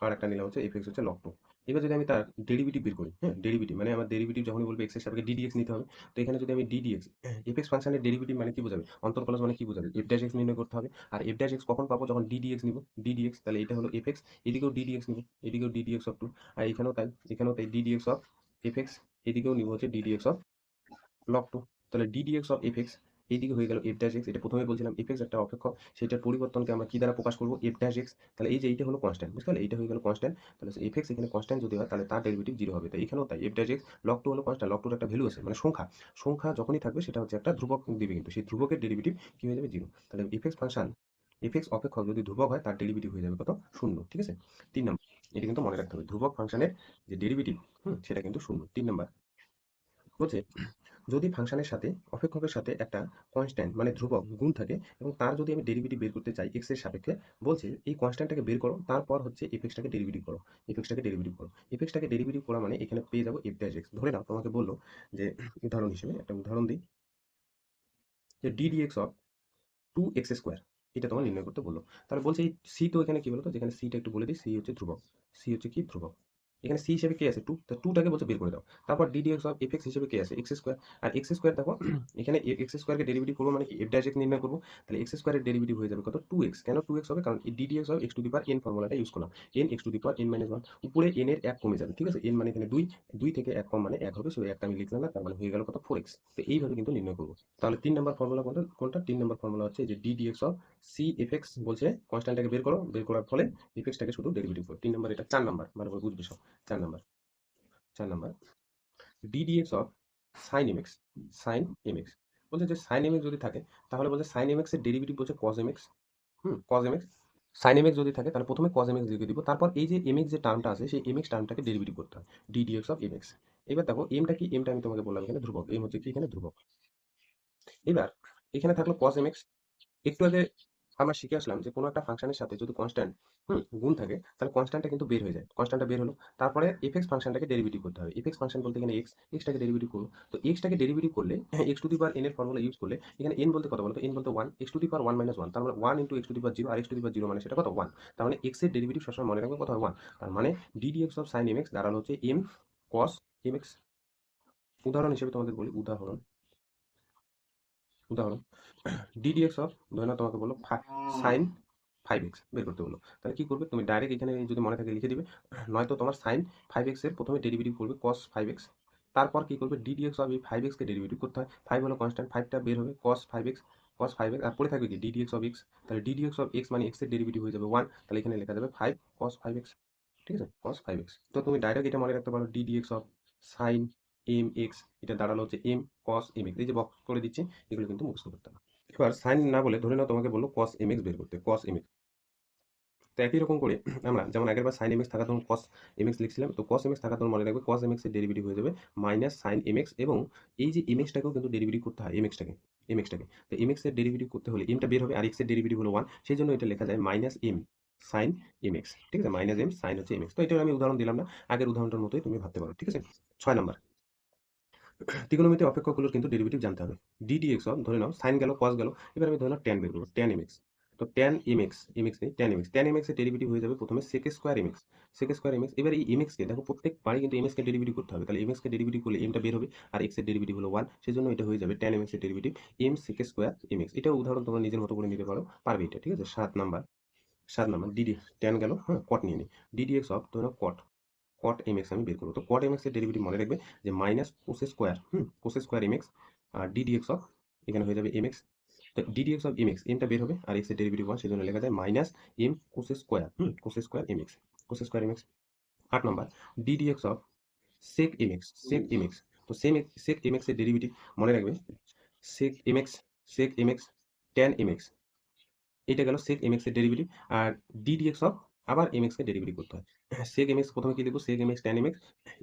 আর একটা নিলাম হচ্ছে এফ এক্স হচ্ছে লক টু। এবার যদি আমি তার ডেরিভেটিভ বের করি, হ্যাঁ ডেরিভেটিভ মানে আমার ডেরিভেটিভ যখনই বলবে এক্স এর সাপেক্ষে ডিডিএক্স নিতে হবে। তো এখানে যদি আমি ডিডিএক্স, এফ এক্স ফাংশনের ডেরিভেটিভ মানে কি বোঝাবে, অন্তর্কলজ মানে কি বোঝাবে, এফ ড্যাশ এক্স নির্ণয় করতে হবে। আর এফ ড্যাশ এক্স কখন পাবো, যখন ডিডিএক্স নিব, ডিডিএক্স, তাহলে এটা হলো এফ এক্স, এদিকেও ডিডিএক্স নিব, এদিকেও ডিডিএক্স অফ টু, আর এখানেও তাই ডিডিএক্স অফ এফ এক্স, এদিকেও নিব হচ্ছে ডিডিএক্স অফ লগ টু। তাহলে d dx of f x, এইদিকে হয়ে গেল এফ ড্যাশ এক্স, এটা প্রথমে বলছিলাম এফ এক্স একটা অপেক্ষক, সেটার পরিবর্তনকে আমরা কি দ্বারা প্রকাশ করবো, এফ ড্যাশ এক্স। তাহলে এই যে এইটা হলো কনস্ট্যান্ট, বুঝতে পারলে, এইটা হয়ে গেল কনস্ট্যান্ট। তাহলে এফ এক্স এখানে কনস্ট্যান্ট যদি হয় তাহলে তার ডেরিভেটিভ জিরো হবে। তাই এখানেও তাই, f dash x log two হলো কনস্ট্যান্ট, লগ টুর একটা ভ্যালু আছে, মানে সংখ্যা, সংখ্যা যখনই থাকবে সেটা হচ্ছে একটা ধ্রুবক দিবে, কিন্তু সেই ধ্রুবকের ডেরিভেটিভ কি হয়ে যাবে, জিরো। তাহলে F x function, F x অপেক্ষক যদি ধ্রুবক হয় তার ডেরিভেটিভ হয়ে যাবে কত, শূন্য। ঠিক আছে, 3 নম্বর, এটা কিন্তু মনে রাখতে হবে, ধ্রুবক ফাংশনের যে ডেরিভেটিভ, সেটা কিন্তু শূন্য। 3 নম্বর বলছে, যদি ফাংশনের সাথে অপেক্ষকের সাথে একটা কনস্ট্যান্ট মানে ধ্রুবক গুণ থাকে এবং তার যদি আমি ডেরিভেটিভ বের করতে চাই এক্স এর সাপেক্ষে, বলছে এই কনস্ট্যান্টটাকে বের করো, তারপর হচ্ছে এফএক্সটাকে ডেরিভেটিভ করো, এফএক্সটাকে ডেরিভেটিভ করো, এফএক্সটাকে ডেরিভেটিভ করা মানে এখানে পেয়ে যাবো এফ ড্যাশ এক্স। ধরে নাও তোমাকে বললো যে, উদাহরণ হিসেবে একটা উদাহরণ দিই, যে ডি ডিএক্স অফ 2x² এটা তোমার নির্ণয় করতে বললো। তাহলে বলছে এই সি, তো এখানে কি বলতো, যেখানে সিটা একটু বলে দিই, সি হচ্ছে ধ্রুবক, সি হচ্ছে কি ধ্রুবক, এখানে সি হিসেবে কে আছে, টু, তো টুটাকে বলছে বের করে দাও। তারপর d dx of f x হিসেবে কে আছে, এক্স স্কোয়ার, আর এক্স স্কোয়ার দেখো এখানে এক্স স্কোয়ারকে ডেরিভেটিভ করবো মানে কি এফ ড্যাশ এক্স নির্ণয় করবো। তাহলে এক্স স্কোয়ারের ডেরিভেটিভ হয়ে যাবে কত, 2x। কেন 2x হবে, কারণ d dx of x to the power n ফর্মুলাটা ইউজ করলাম, n x to the power n minus one, উপরে এন এর এক কমে যাবে, ঠিক আছে, এন মানে এখানে দুই, দুই থেকে এক কম মানে এক হবে, সো একটা আমি লিখলাম না, তার মানে হয়ে গেল কত, 4x। তো এইভাবে কিন্তু নির্ণয় করবো। তাহলে 3 নম্বর ফর্মুলা কোনটা কোনটা, 3 নম্বর ফর্মুলা হচ্ছে যে d dx of c f x, বলছে কনস্ট্যান্টটাকে বের করো, বের করার ফলে এফ এক্সটাকে শুধু ডেরিভেটিভ করো। 3 নম্বর, এটা 4 নম্বর, মানে বুঝবে সব। 4 number, 4 number d dx of sine m x, sine m x, বলছে যে সাইন এম এক্স যদি থাকে তাহলে বলছে সাইন এম এক্স এর ডেরিভেটিভ বলছে cos m x, cos m x, sine m x যদি থাকে তাহলে প্রথমে কজ এম এক্স লিখে দিব, তারপর এই যে এম এক্স যে টার্মটা আছে সেই এম এক্স টার্মটাকে ডেরিভেটিভ করতে হয়, d dx of m x. এবার দেখো এমটা কি, এমটা আমি তোমাকে বললাম এখানে ধ্রুবক, এম হচ্ছে কি এখানে ধ্রুবক। এবার এখানে থাকলো কজ এম এক্স। একটু আগে আমরা শিখে আসলাম যে কোনো একটা ফাংশনের সাথে যদি কনস্ট্যান্ট গুণ থাকে তাহলে কনস্ট্যান্টটা কিন্তু বের হয়ে যায়, কনস্ট্যান্টটা বের হলো, তারপরে এফএক্স ফাংশনটাকে ডেরিভেটিভ করতে হবে। এফএক্স ফাংশন বলতে এখানে এক্স, এক্সটাকে ডেরিভেটিভ করবো, তো এক্সটাকে ডেরিভেটিভ করলে x to the power n এর ফর্মুলা ইউজ করলে এখানে এন বলতে কত বলতো, এন বলতে one, x to the power one minus one, তার মানে one into x to the power zero, আর x to the power zero মানে সেটা কত, ওয়ান। তার মানে এক্স এর ডেরিভেটিভ সবসময় মনে রাখবে কত হয়, ওয়ান। তার মানে d dx of sine m x দাঁড়ালো হচ্ছে এম কস এম এক্স। উদাহরণ হিসেবে তোমাদের বলি, উদাহরণ, উদাহরণ ডিডিএক্স অফ, ধরে নাও তোমাকে বললো সাইন 5x বের করতে বললো, তাহলে কি করবে তুমি, ডাইরেক্ট এখানে যদি মনে থাকে লিখে দিবে, নয়তো তোমার সাইন 5x এর প্রথমে ডেরিভেটিভ করবে cos 5x, তারপর কি করবে ডিডিএক্স অফ এই 5x কে ডেরিভেটিভ করতে হয়, 5 হলো কনস্ট্যান্ট, 5টা বের হবে cos 5x, cos 5x, আর পরে থাকবে কি ডিডিএক্স অফ x, তাহলে ডিডিএক্স অফ x মানে x এর ডেরিভেটিভ হয়ে যাবে 1, তাহলে এখানে লেখা যাবে 5 cos 5x। ঠিক আছে, cos 5x, তো তুমি ডাইরেক্ট এটা মনে রাখতে পারো d dx of sine m x, এটা দাঁড়ালো হচ্ছে এম cos এম এক্স, এই যে বক্স করে দিচ্ছি, এগুলো কিন্তু মুখস্থ করতে হবে। এবার সাইন না বলে ধরে নাও তোমাকে বললো cos mx বের করতে, cos mx, তো একই রকম করে আমরা যেমন আগের বার সাইন mx থাকা তখন cos mx লিখছিলাম, তো cos mx থাকা তখন মনে রাখবে cos mx এর ডেরিভেটিভ হয়ে যাবে মাইনাস সাইন mx, এবং এই যে mx টাকেও কিন্তু ডেরিভেটিভ করতে হয়, mx টাকে, তো mx এর ডেরিভেটিভ করতে হলে mটা বের হবে আর x এর ডেরিভেটিভ হলো 1, সেই জন্য এটা লেখা যায় মাইনাস m সাইন mx। ঠিক আছে, মাইনাস m সাইন হচ্ছে mx, তো এটা আমি উদাহরণ দিলাম না, আগের উদাহরণটার মতোই তুমি ভাবতে পারো। ঠিক আছে, 6 নম্বর, ত্রিকোণমিতি অপেক্ষকগুলোর কিন্তু ডেরিভেটিভ জানতে হবে। ডি ডিএক্স অফ, ধরে নাও সাইন গেল কস গেল, এবার আমি ধরে নাও ট্যান বের করবো, ট্যান এমএক্স, তো ট্যান এমএক্স, এমএক্স নেই ট্যান এমএক্স, ট্যান এমএক্স এর ডেরিভেটিভ হয়ে যাবে প্রথমে sec square m x, sec square m x. এবার এই এমএক্স কে দেখো প্রত্যেক বারে কিন্তু এমএক্স কে ডেরিভেটিভ করতে হবে, তাহলে এমএক্স কে ডেরিভেটিভ করলে এমটা বের হবে আর এক্স এর ডেরিভেটিভ হলো 1, সেজন্য এটা হয়ে যাবে ট্যান এমএক্স এর derivative m sec square m x. এটা উদাহরণ তোমরা নিজের মতো করে নিতে পারো, পারবে এটা। ঠিক আছে, 7 নাম্বার, 7 নাম্বার ডিডি ট্যান গেল, কট নিয়ে নি, ডিডিএক্স অফ ধরো কট, কট এম এক্স আমি বের করবো, তো কট এম এক্স এর ডেরিভেটিভ মনে রাখবে যে minus cos square, cos square m x, আর ডিডিএক্স অফ এখানে হয়ে যাবে এম এক্স, তো ডিডিএক্স অফ এম এক্স, এমটা বের হবে আর এক্স এর ডেরিভেটিভ 1, সেজন্য লেখা যায় minus m cos square, cos square m x, cos square m x. 8 নম্বর d d x of sec m x, sec m x, তো সেক এম এক্স এর ডেরিভেটিভ মনে রাখবে sec m x, sec m x tan m x, এটা গেল sec mx এর derivative, আর ddx of আবার mx কে ডেরিভেটিভ করতে হয়। sec mx প্রথমে কি লিখবো, sec mx tan mx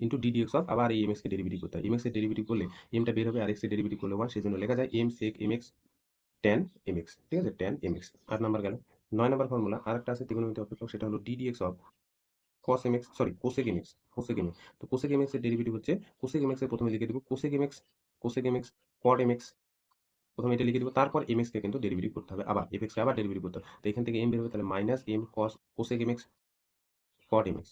into ddx of আবার এই mx কে ডেরিভেটিভ করতে হয়, mx এর ডেরিভেটিভ করলে m টা বের হবে আর x এর ডেরিভেটিভ করলে 1, সেজন্য লেখা যায় m sec mx tan mx। ঠিক আছে, tan mx। 8 নাম্বার গেল। 9 নাম্বার ফর্মুলা আরেকটা আছে ত্রিকোণমিতি অপেক্ষক, সেটা হলো ddx of cos mx, sorry cosec mx, cosec mx, তো cosec mx এর ডেরিভেটিভ হচ্ছে, cosec mx এর প্রথমে লিখে দেব cosec mx, cosec mx cot mx, প্রথমে এটা লিখে দিব, তারপর এমএক্স কে কিন্তু ডেরিভেটিভ করতে হবে, আবার এফএক্স কে আবার ডেরিভেটিভ করতে হবে, তো এখান থেকে এম বের হবে, তাহলে মাইনাস এম কস কোসেক এমএক্স কট এমএক্স।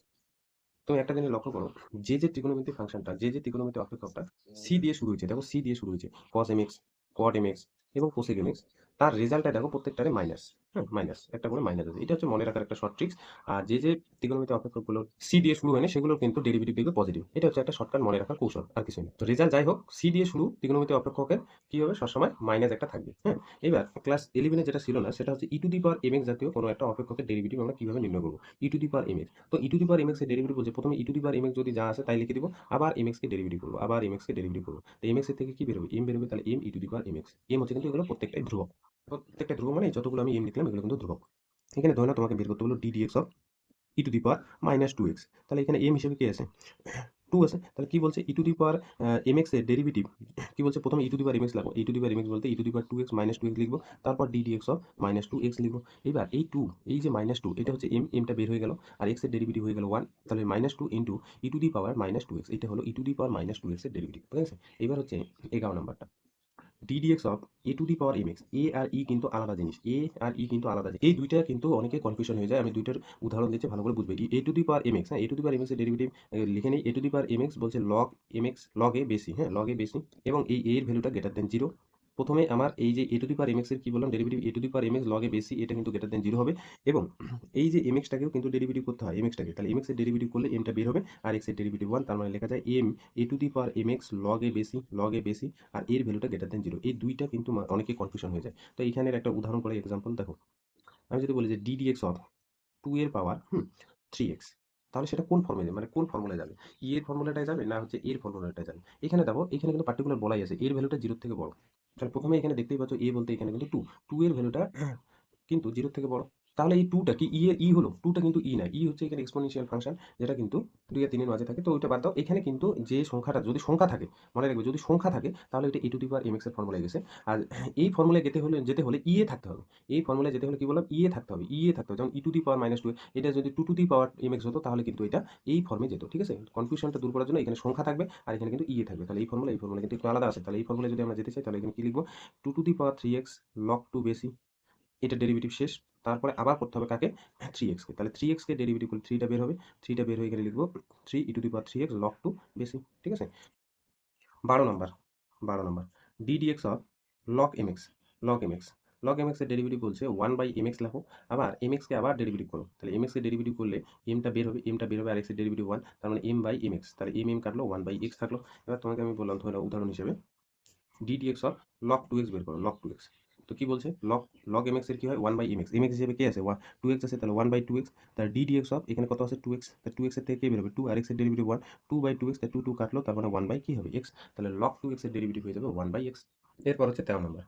তুমি একটা জিনিস লক্ষ্য করো, যে ত্রিকোণমিতিক ফাংশনটা, যে ত্রিকোণমিতিক অপেক্ষকটা সি দিয়ে শুরু হয়েছে, দেখো সি দিয়ে শুরু হয়েছে, কস এমএক্স, কট এমএক্স এবং কোসেক এমএক্স, তার রেজাল্টটা দেখো প্রত্যেকটারে মাইনাস। হ্যাঁ, মাইনাস একটা করে মাইনাস আছে। এটা হচ্ছে মনে রাখার একটা শর্ট ট্রিক্স। আর যে ত্রিকোণমিতি অপেক্ষকগুলো সি দিয়ে শুরু হয় না সেগুলোর কিন্তু ডেরিভেটিভ দেখবে পজিটিভ। এটা হচ্ছে একটা শর্টকাট মনে রাখার কৌশল, আর কিছুই না। তো রেজাল্ট যাই হোক, সি দিয়ে শুরু ত্রিকোণমিতি অপেক্ষকের কি হবে, সবসময় মাইনাস একটা থাকবে। হ্যাঁ, এবার ক্লাস 11 যেটা ছিল না সেটা হচ্ছে e to the power m x জাতীয় কোনো একটা অপেক্ষকের ডেরিভেটিভ আমরা কিভাবে নির্ণয় করবো। E to the power m x, তো e to the power m x এর ডেরিভেটিভ বলছে প্রথমে e to the power m x যদি যা আছে তাই লিখে দিব, আবার এম এক্স কে ডেরিভেটিভ করবো, আবার এম এক্স কে ডেরিভেটিভ করবো। তো এম এক্স এর থেকে কি বেরোবে, এম বেরোবে, তাহলে m e to the power m x. M হচ্ছে কিন্তু এগুলো প্রত্যেকটাই ধ্রুবক। প্রত্যেকটা ধ্রুবক মানে এই যতগুলো আমি এম লিখলাম এগুলো কিন্তু ধ্রুবক। এখানে ধরে নাও তোমাকে বের করতে হলো d d x of e to the power minus two x. তাহলে এখানে এম হিসেবে কি আছে, টু আছে। তাহলে কি বলছে e to the power m x এর ডেরিভেটিভ কি বলছে, প্রথমে e to the power m x লাগবো, e to the power m x বলতে e to the power two x minus two x লিখবো, তারপর d d x of minus two x লিখবো। এবার এই টু, এই যে মাইনাস টু, এটা হচ্ছে এম, এমটা বের হয়ে গেল, আর এক্স এর ডেরিভেটিভ হয়ে গেল ওয়ান। তাহলে minus two into e to the power minus two x, এটা হলো e to the power minus two x এর ডেরিভেটিভ। ঠিক আছে, এবার হচ্ছে 11 নাম্বারটা, ddx of a to the power mx। A আর ই কিন্তু আলাদা জিনিস, এ আর ই কিন্তু আলাদা জিনিস। এই দুইটা কিন্তু অনেকে কনফিউশন হয়ে যায়, আমি দুইটার উদাহরণ দিচ্ছি ভালো করে বুঝবে। এ টু দি পাওয়ার mx, হ্যাঁ, এ টু দি পাওয়ার mx এর ডেরিভেটিভ লিখে নেই। এ টু দি পাওয়ার mx বলছে লগ mx, লগ এ বেশি, হ্যাঁ, লগ এ বেশি, এবং এই এর ভ্যালুটা গ্রেটার দেন জিরো। প্রথমে আমার এই যে এ টু দি পাওয়ার mx এর কি বললাম derivative, a to the power mx log a বেশি, এটা কিন্তু গ্রেটার দেন জিরো হবে। এবং এই যে mx টাকেও কিন্তু ডেরিভেটিভ করতে হয়, mx টাকে, তাহলে mx এর ডেরিভেটিভ করলে এমটা বের হবে, আর x এর ডেরিভেটিভ ওয়ান, তার মানে লেখা যায় m a to the power mx log a বেশি, লগ এ বেশি, আর এর ভ্যালুটা গ্রেটার দেন জিরো। এই দুইটা কিন্তু অনেকে কনফিউশন হয়ে যায়। তো এইখানের একটা উদাহরণ করে এক্সাম্পল দেখো, আমি যদি বলি যে ডি ডিএক্স অফ টু এর পাওয়ার থ্রি এক্স, তাহলে সেটা কোন ফর্মে যাবে, মানে কোন ফর্মুলায় যাবে, ই এর ফর্মুলাটায় যাবে না হচ্ছে এর ফর্মুলাটায় যাবে। এখানে দেখো, এখানে কিন্তু পার্টিকুলার বলাই আছে এর ভ্যালুটা জিরোর থেকে বড়। তাহলে প্রথমে এখানে দেখতেই পাচ্ছ এ বলতে এখানে কিন্তু টু, টু এর ভ্যালুটা কিন্তু জিরোর থেকে বড়। তাহলে এই টুটা কি ই এর ই হলো, টুটা কিন্তু ই না, ই হচ্ছে এখানে এক্সপোনেনশিয়াল ফাংশন, যেটা কিন্তু 2 আর 3 এর মাঝে থাকে। তো ওইটা বাদ দাও, এখানে কিন্তু যে সংখ্যাটা যদি সংখ্যা থাকে, মনে রাখবে যদি সংখ্যা থাকে তাহলে এটা e two the power mx এর ফর্মুলায় গেছে। আর এই ফর্মুলায় যেতে হলে ই এ থাকতে হবে। এই ফর্মুলায় যেতে হলে কি বললাম, ই এ থাকতে হবে, ই এ থাকতে হবে। যেমন e to the power minus two, এটা যদি two to the power mx হতো তাহলে কিন্তু এটা এই ফর্মে যেত। ঠিক আছে, কনফিউশনটা দূর করার জন্য এখানে সংখ্যা থাকবে আর এখানে কিন্তু ই এ থাকবে। তাহলে এই ফর্মুলা কিন্তু একটু আলাদা আছে। তাহলে এই ফর্মুলায় যদি আমরা যেতে চাই তাহলে এখানে কি লিখবো, two to the power three x log two বেশি, এটা ডেরিভেটিভ শেষ। তারপরে আবার করতে হবে কাকে, থ্রি এক্সকে। তাহলে থ্রি এক্সকে ডেরিভেটিভ করলে থ্রিটা বের হবে, থ্রিটা বের হয়ে গেলে লিখবো three e to the power three x log two বেশি। ঠিক আছে, 12 নম্বর, 12 নম্বর, d dx of log m x, log m x, log m x এর ডেরিভেটিভ বলছে ওয়ান বাই এম এক্স লেখো, আবার এম এক্সকে আবার ডেরিভেটিভ করো। তাহলে এম এক্স এর ডেরিভেটিভ করলে এমটা বের হবে, এমটা বের হবে, আর এক্স এর ডেরিভেটিভ ওয়ান, তার মানে এম বাই এম এক্স। তাহলে এম এম কাটলো, ওয়ান বাই এক্স থাকলো। এবার তোমাকে আমি বললাম ধরে নাও উদাহরণ হিসেবে d dx of log two x বের করো, লগ টু এক্স। তো কি বলছে, লগ লগ এম এক্স এর কি হয়, one by m x, m x হিসেবে কে আছে, টু এক্স আছে, তাহলে ওয়ান বাই টু এক্স। তাহলে ডি ডিএক্স অফ এখানে কত আছে, টু এক্স, তাহলে টু এক্স এর থেকে কে বের হবে, টু, আর এক্স এর derivative one, two by two x, তাহলে টু টু কাটলো, তার মানে ওয়ান বাই কি হবে, এক্স। তাহলে লগ টু এক্স এর ডেরিভেটিভ হয়ে যাবে ওয়ান বাই এক্স। এরপর হচ্ছে 13 নম্বর।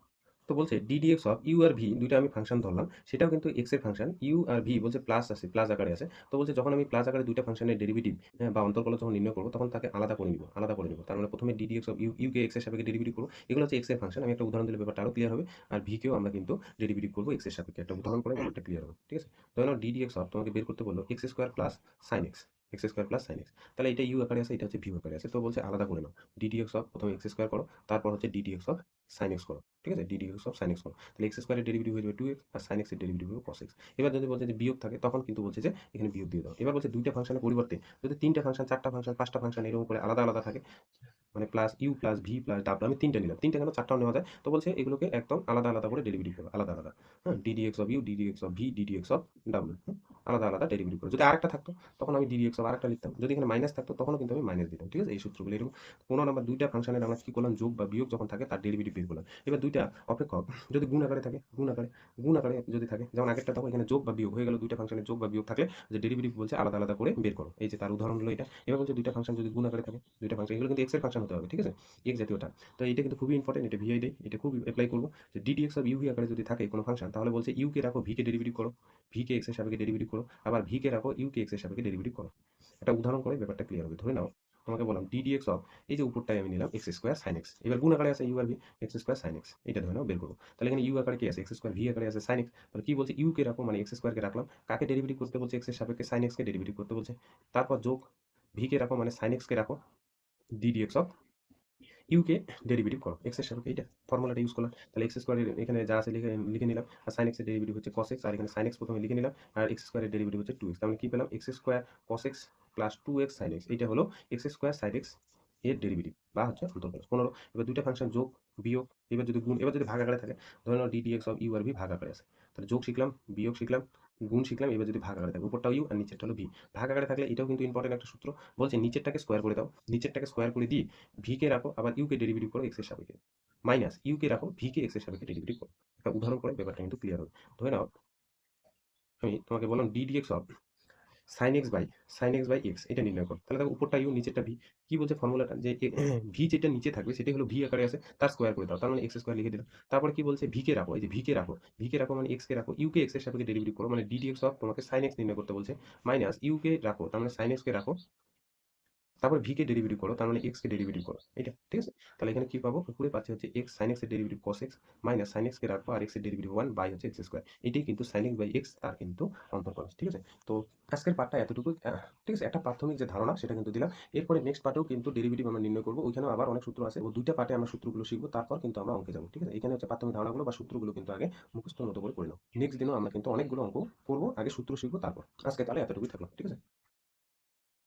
তো বলছে ডি ডিএক্স অফ ইউ আর ভি, দুইটা আমি ফাংশন ধরলাম, সেটাও কিন্তু এক্স এর ফাংশন, ইউ আর ভি বলছে প্লাস আছে, প্লাস আকারে আছে। তো বলছে যখন আমি প্লাস আকারে দুইটা ফাংশনের ডেরিভেটিভ বা অন্তর্কলন যখন নির্ণয় করবো তখন তাকে আলাদা করে নিব, আলাদা করে নিব। তার মানে প্রথমে d dx of u, u কে এক্স এর সাপেক্ষে ডেরিভেটিভ করবো, এগুলো হচ্ছে এক্স এর ফাংশন। আমি একটা উদাহরণ দিলে ব্যাপারটা আরো ক্লিয়ার হবে। আর ভি কেও আমরা কিন্তু ডেরিভেটিভ করবো এক্স এর সাপেক্ষে, একটা উদাহরণ করে ব্যাপারটা ক্লিয়ার হবে। ঠিক আছে, ধরে নাও ডি ডিএক্স অফ তোমাকে বের করতে বললো x square plus sine x, x square plus sine x. তাহলে এটা ইউ আকারে আছে, এটা হচ্ছে ভি আকারে আছে। তো বলছে আলাদা করে নাও, ডি ডিএক্স অফ প্রথমে এক্স স্কোয়ার করো, তারপর হচ্ছে d dx of sine x করো। ঠিক আছে, d dx of sine x করো, তাহলে এক্স স্কোয়ারের ডেরিভেটিভ হয়ে যাবে টু এক্স, আর সাইন এক্সের ডেরিভেটিভ হবে কস এক্স। এবার যদি বলছে যে বিয়োগ থাকে তখন কিন্তু বলছে যে এখানে বিয়োগ দিয়ে দাও। এবার বলছে দুইটা ফাংশনের পরিবর্তে যদি তিনটা ফাংশন, চারটা ফাংশন, পাঁচটা ফাংশন এরকম করে আলাদা আলাদা থাকে, মানে plus u plus v plus ডাব্লু, আমি তিনটা নিলাম, তিনটা কেন চারটাও নেওয়া যায়। তো বলছে এগুলোকে একদম আলাদা আলাদা করে ডেরিভেটিভ করো, আলাদা আলাদা। হ্যাঁ, d dx of u, d dx of v, d dx of ডাব্লু, আলাদা আলাদা ডেরিভেটিভ করো। যদি আরেকটা থাকতো তখন আমি ডিডিএক্স অফ আরেকটা লিখতাম, যদি এখানে মাইনাস থাকতো তখনও কিন্তু আমি মাইনাস দিতাম। ঠিক আছে, এই সূত্রগুলো এরকম। 15 নম্বর, দুইটা ফাংশনের আমরা কি করলাম, যোগ বা বিয়োগ যখন থাকে তার ডেরিভেটিভ বের করলাম। এবার দুইটা অপেক্ষক যদি গুণ আকারে থাকে, গুণ আকারে যদি থাকে, যেমন আগেরটা তখন এখানে যোগ বা বিয়োগ হয়ে গেল, দুইটা ফাংশনের যোগ বা বিয়োগ থাকলে যে ডেরিভেটিভ বলছে আলাদা আলাদা করে বের করো। এই যে তার উদাহরণ হলো এটা। এবার বলছে দুইটা ফাংশন যদি গুণ আকারে থাকে, দুইটা ফাংশন, এগুলো কিন্তু এক্স এর ফাংশন হতে হবে। ঠিক আছে, এক্স জাতীয়টা। তো এটা কিন্তু খুবই ইম্পর্টেন্ট, এটা ভিআই দেয়, এটা খুব অ্যাপ্লাই করবো। যে ডিডিএক্স অফ ইউ ভি আকারে যদি থাকে কোনো ফাংশন, তাহলে বলছে ইউ কে রাখো, ভি কে ডেরিভেটিভ করো, ভি কে এক্স এর সাপেক্ষে ডেরিভেটিভ করো, আবার ভি কে রাখো, ইউ কে এক্স এর সাপেক্ষে ডেরিভেটিভ করো। একটা উদাহরণ করে ব্যাপারটা ক্লিয়ার হবে। ধরে নাও তোমাকে বললাম ডিডিএক্স অফ, এই যে উপরটায় আমি নিলাম এক্স স্কোয়ার সাইন এক্স, এবার গুণ আকারে আছে ইউ আর v, x square sine x, এটা ধরে নাও বের করবো। তাহলে এখানে ইউ আকারে কি আছে, এক্স স্কোয়ার, ভি আকারে আছে সাইন এক্স। তাহলে কি বলছে, ইউ কে রাখো মানে এক্স স্কোয়ার কে রাখলাম, কাকে ডেরিভেটিভ করতে বলছে, এক্স এর সাপেক্ষে সাইন এক্স কে ডেরিভেটিভ করতে বলছে। তারপর যোগ, ভি কে রাখো মানে সাইন এক্স কে রাখো, ডিডিএক্স অফ ইউকে ডেরিভেটিভ করো এক্স এর সাপেক্ষে, এইটা ফর্মুলাটা ইউজ করলাম। তাহলে এক্স স্কোয়ারের এখানে যা আছে লিখে লিখে নিলাম, আর সাইন এক্স এর ডেরিভেটিভ হচ্ছে কস এক্স, আর এখানে সাইন এক্স প্রথমে লিখে নিলাম, আর এক্স স্কোয়ারের ডেরিভেটিভ হচ্ছে টু এক্স। তাহলে কি পেলাম, x square cos x plus two x sine x, এইটা হলো এক্স স্কোয়ার সাইন এক্স এর ডেরিভেটিভ বা হচ্ছে অন্তর্কলজ 15। এবার দুইটা ফাংশন যোগ, বিয়োগ, এবার যদি গুণ, এবার যদি ভাগ আকারে থাকে, ধরে নাও ddx অফ ইউ আর ভি ভাগ আকারে আছে, তাহলে যোগ শিখলাম, বিয়োগ শিখলাম, গুণ শিখলাম, এবার যদি ভাগ আকারে থাকে, উপরটাও ইউ আর নিচেরটা হলো ভি। ভাগ আকারে থাকলে এটাও কিন্তু ইম্পর্টেন্ট একটা সূত্র, বলছে নিচেরটাকে স্কোয়ার করে দাও, নিচেরটাকে স্কোয়ার করে দিয়ে ভি কে রাখো, আবার ইউ কে ডেরিভেটিভ করো এক্স এর সাপেক্ষে, মাইনাস ইউ কে রাখো, ভি কে এক্স এর সাপেক্ষে ডেরিভেটিভ করো। একটা উদাহরণ করে ব্যাপারটা কিন্তু ক্লিয়ার হবে। ধরে নাও আমি তোমাকে বললাম ddx of sine x by x, এটা নির্ণয় করো, তাহলে দেখো উপরটা ইউ নিচেরটা ভি। কি বলছে ফর্মুলাটা, যে ভি যেটা নিচে থাকবে সেটাই হলো ভি আকারে আছে, তার স্কোয়ার করে দাও, তার মানে এক্স স্কোয়ার লিখে দিলাম। তারপরে কি বলছে, ভি কে রাখো, এই যে ভি কে রাখো, ভি কে রাখো মানে এক্স কে রাখো, ইউ কে এক্স এর সাপেক্ষে ডেরিভেটিভ করো, মানে ddx অফ তোমাকে সাইন এক্স নির্ণয় করতে বলছে, মাইনাস ইউ কে রাখো, তার মানে সাইন এক্স কে রাখো, তারপর ভি কে ডেরিভেটিভ করো, তার মানে এক্স কে ডেরিভেটিভ করো, এটা ঠিক আছে। তাহলে এখানে কি পাবো, উপরে পাচ্ছি হচ্ছে এক্স সাইন এক্স এর derivative cos x, minus sine x কে রাখবো আর এক্স এর ডেরিভেটিভ 1 বাই হচ্ছে এক্স স্কোয়ার, এটাই কিন্তু সাইন এক্স বাই এক্স তার কিন্তু অন্তর্কলজ, ঠিক আছে। তো আজকের পার্টটা এতটুকু, ঠিক আছে, একটা প্রাথমিক যে ধারণা সেটা কিন্তু দিলাম। এরপরে নেক্সট পার্টেও কিন্তু ডেরিভেটিভ আমরা নির্ণয় করবো, ওইখানেও আবার অনেক সূত্র আছে, ও দুইটা পার্টে আমরা সূত্রগুলো শিখবো, তারপর কিন্তু আমরা অঙ্কে যাবো, ঠিক আছে। এখানে হচ্ছে প্রাথমিক ধারণাগুলো বা সূত্রগুলো কিন্তু আগে মুখস্থ মতো করে নাও, নেক্সট দিনও আমরা কিন্তু অনেকগুলো অঙ্ক করবো, আগে সূত্র শিখবো তারপর। আজকে তাহলে এতটুকুই থাকলো, ঠিক আছে।